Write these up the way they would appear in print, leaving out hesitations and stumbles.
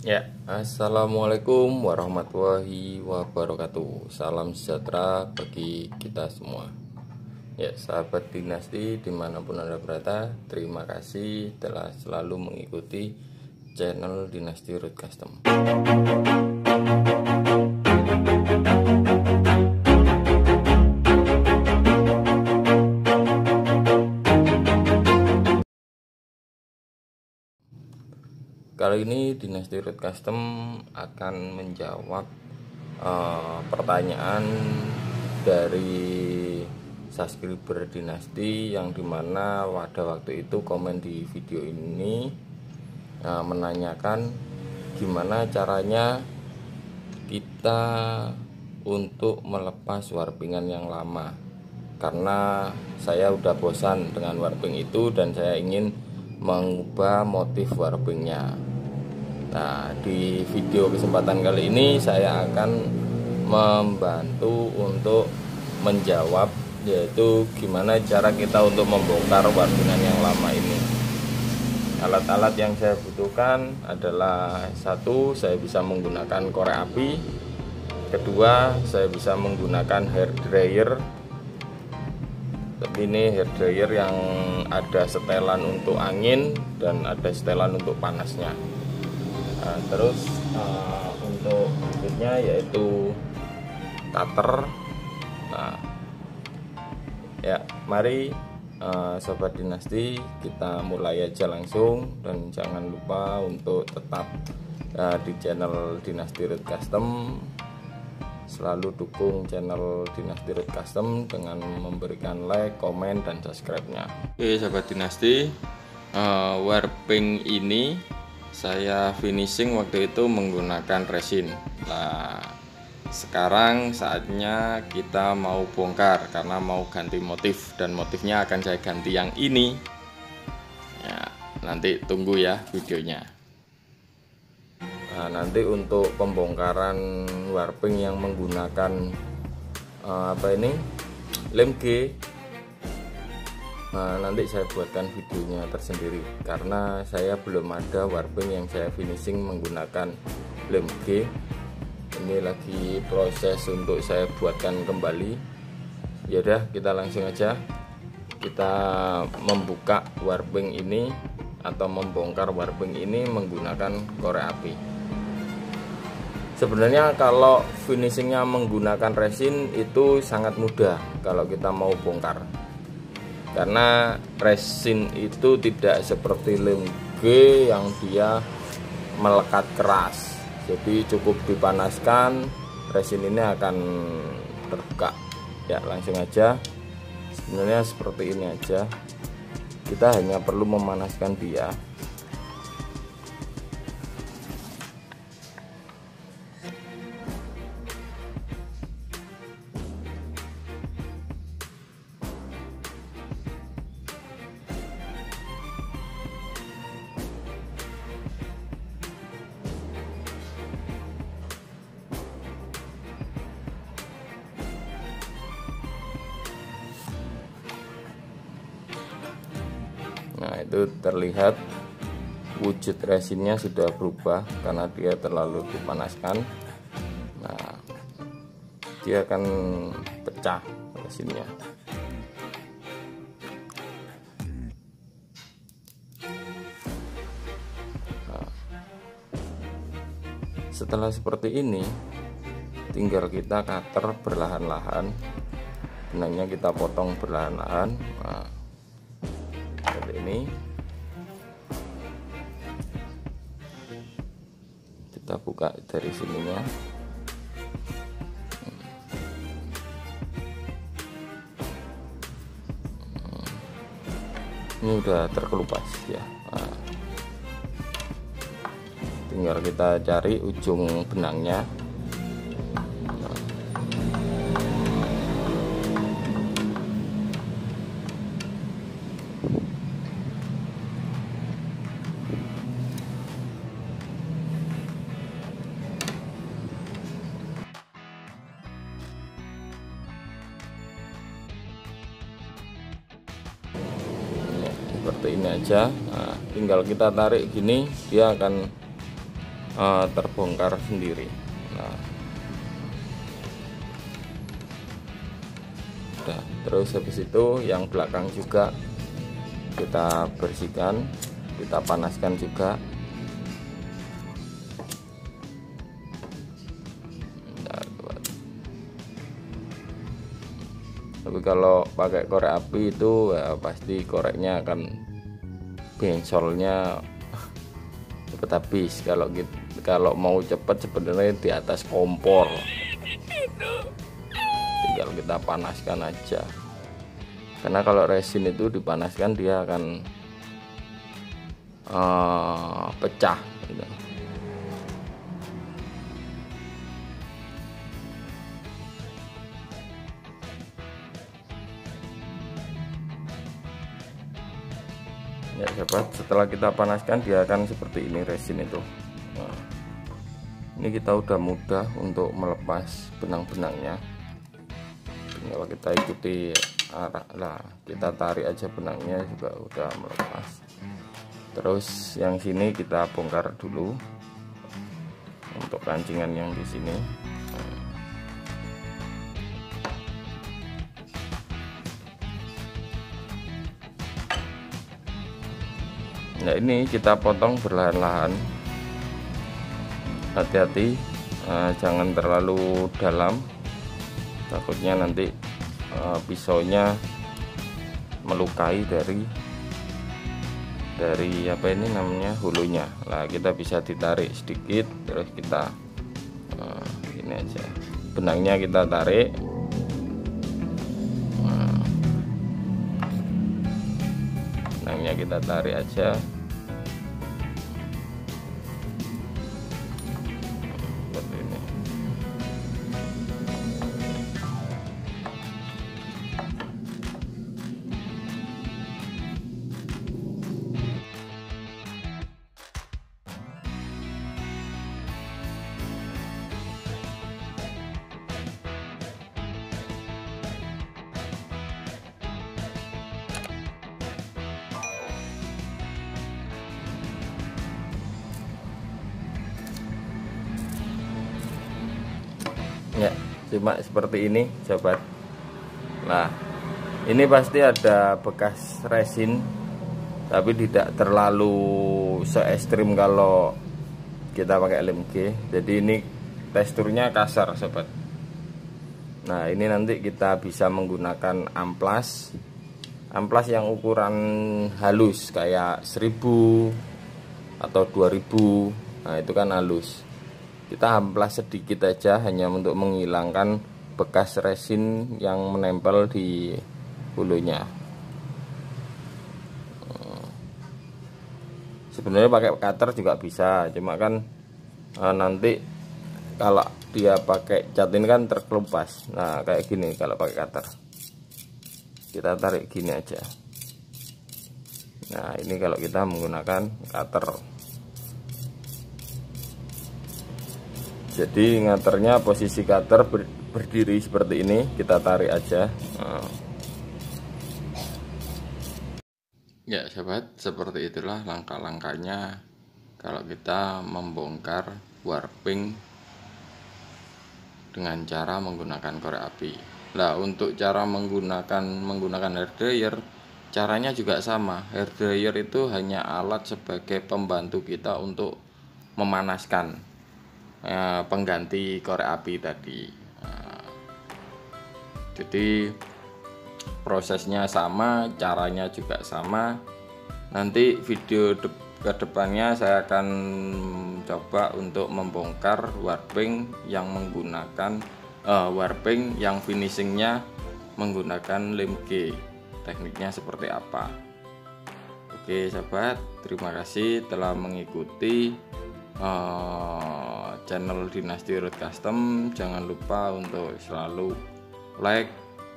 Ya, assalamualaikum warahmatullahi wabarakatuh. Salam sejahtera bagi kita semua. Ya, sahabat dinasti dimanapun Anda berada, terima kasih telah selalu mengikuti channel Dinasti Road Custom. Kali ini Dinasti Road Custom akan menjawab pertanyaan dari subscriber Dinasti yang dimana pada waktu itu komen di video ini menanyakan gimana caranya kita untuk melepas warpingan yang lama, karena saya udah bosan dengan warping itu dan saya ingin mengubah motif warpingnya. Nah, di video kesempatan kali ini saya akan membantu untuk menjawab, yaitu gimana cara kita untuk membongkar warpingan yang lama ini. Alat-alat yang saya butuhkan adalah: satu, saya bisa menggunakan korek api; kedua, saya bisa menggunakan hair dryer. Tapi ini hair dryer yang ada setelan untuk angin dan ada setelan untuk panasnya. Nah, terus untuk berikutnya yaitu cutter. Nah, ya, mari Sobat Dinasti kita mulai aja langsung, dan jangan lupa untuk tetap di channel Dinasti Road Custom. Selalu dukung channel Dinasti Road Custom dengan memberikan like, komen, dan subscribe-nya. Oke Sobat Dinasti, warping ini saya finishing waktu itu menggunakan resin. Nah, sekarang saatnya kita mau bongkar karena mau ganti motif, dan motifnya akan saya ganti yang ini. Ya, nanti tunggu ya videonya. Nah, nanti untuk pembongkaran warping yang menggunakan lem G, nanti saya buatkan videonya tersendiri karena saya belum ada warping yang saya finishing menggunakan lem G. Ini lagi proses untuk saya buatkan kembali. Yaudah, kita langsung aja kita membuka warping ini atau membongkar warping ini menggunakan korek api. Sebenarnya kalau finishingnya menggunakan resin itu sangat mudah kalau kita mau bongkar, karena resin itu tidak seperti lem G yang dia melekat keras. Jadi cukup dipanaskan, resin ini akan terbuka. Ya, langsung aja. Sebenarnya seperti ini aja. Kita hanya perlu memanaskan dia. Nah, itu terlihat wujud resinnya sudah berubah karena dia terlalu dipanaskan. Nah, dia akan pecah resinnya. Nah, setelah seperti ini, tinggal kita cutter perlahan-lahan. Benangnya kita potong perlahan-lahan. Nah, seperti ini. Kita buka dari sininya. Ini udah terkelupas ya. Nah, tinggal kita cari ujung benangnya. Seperti ini aja. Nah, tinggal kita tarik gini, dia akan terbongkar sendiri. Nah, udah. Terus habis itu yang belakang juga kita bersihkan, kita panaskan juga. Tapi kalau pakai korek api itu ya pasti koreknya akan bensolnya cepet habis. Kalau mau cepet sebenarnya di atas kompor, tinggal kita panaskan aja. Karena kalau resin itu dipanaskan dia akan pecah gitu. Ya sahabat, setelah kita panaskan dia akan seperti ini resin itu. Nah, ini kita udah mudah untuk melepas benang-benangnya. Kalau kita ikuti arah, lah kita tarik aja benangnya juga udah melepas. Terus yang sini kita bongkar dulu untuk kancingan yang di sini. Nah, ini kita potong perlahan-lahan. Hati-hati, jangan terlalu dalam, takutnya nanti pisaunya melukai dari apa ini namanya, hulunya. Lah kita bisa ditarik sedikit, terus kita ini aja, benangnya kita tarik. Benangnya kita tarik aja. Seperti ini. Ya, cuma seperti ini sahabat. Nah, ini pasti ada bekas resin, tapi tidak terlalu se ekstrim kalau kita pakai lem G. Jadi ini teksturnya kasar sahabat. Nah, ini nanti kita bisa menggunakan amplas yang ukuran halus kayak 1000 atau 2000. Nah, itu kan halus. Kita amplas sedikit aja, hanya untuk menghilangkan bekas resin yang menempel di hulunya. Sebenarnya pakai cutter juga bisa, cuma kan nanti kalau dia pakai cat ini kan terkelupas. Nah, kayak gini kalau pakai cutter, kita tarik gini aja. Nah, ini kalau kita menggunakan cutter. Jadi ngaternya posisi cutter berdiri seperti ini, kita tarik aja. Ya sahabat, seperti itulah langkah-langkahnya kalau kita membongkar warping dengan cara menggunakan korek api. Nah, untuk cara menggunakan hair dryer, caranya juga sama. Hair dryer itu hanya alat sebagai pembantu kita untuk memanaskan pengganti korek api tadi. Jadi prosesnya sama, caranya juga sama. Nanti video kedepannya saya akan coba untuk membongkar warping yang menggunakan warping yang finishingnya menggunakan lem G. Tekniknya seperti apa? Oke sahabat, terima kasih telah mengikuti channel Dinasti Road Custom. Jangan lupa untuk selalu like,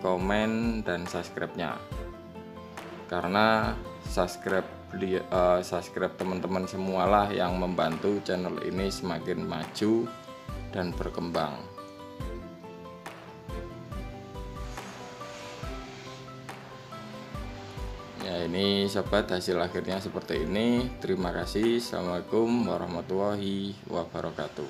komen, dan subscribe-nya, karena subscribe teman-teman semualah yang membantu channel ini semakin maju dan berkembang. Ya, Ya, ini sobat, hasil akhirnya seperti ini. Terima kasih. Assalamualaikum warahmatullahi wabarakatuh.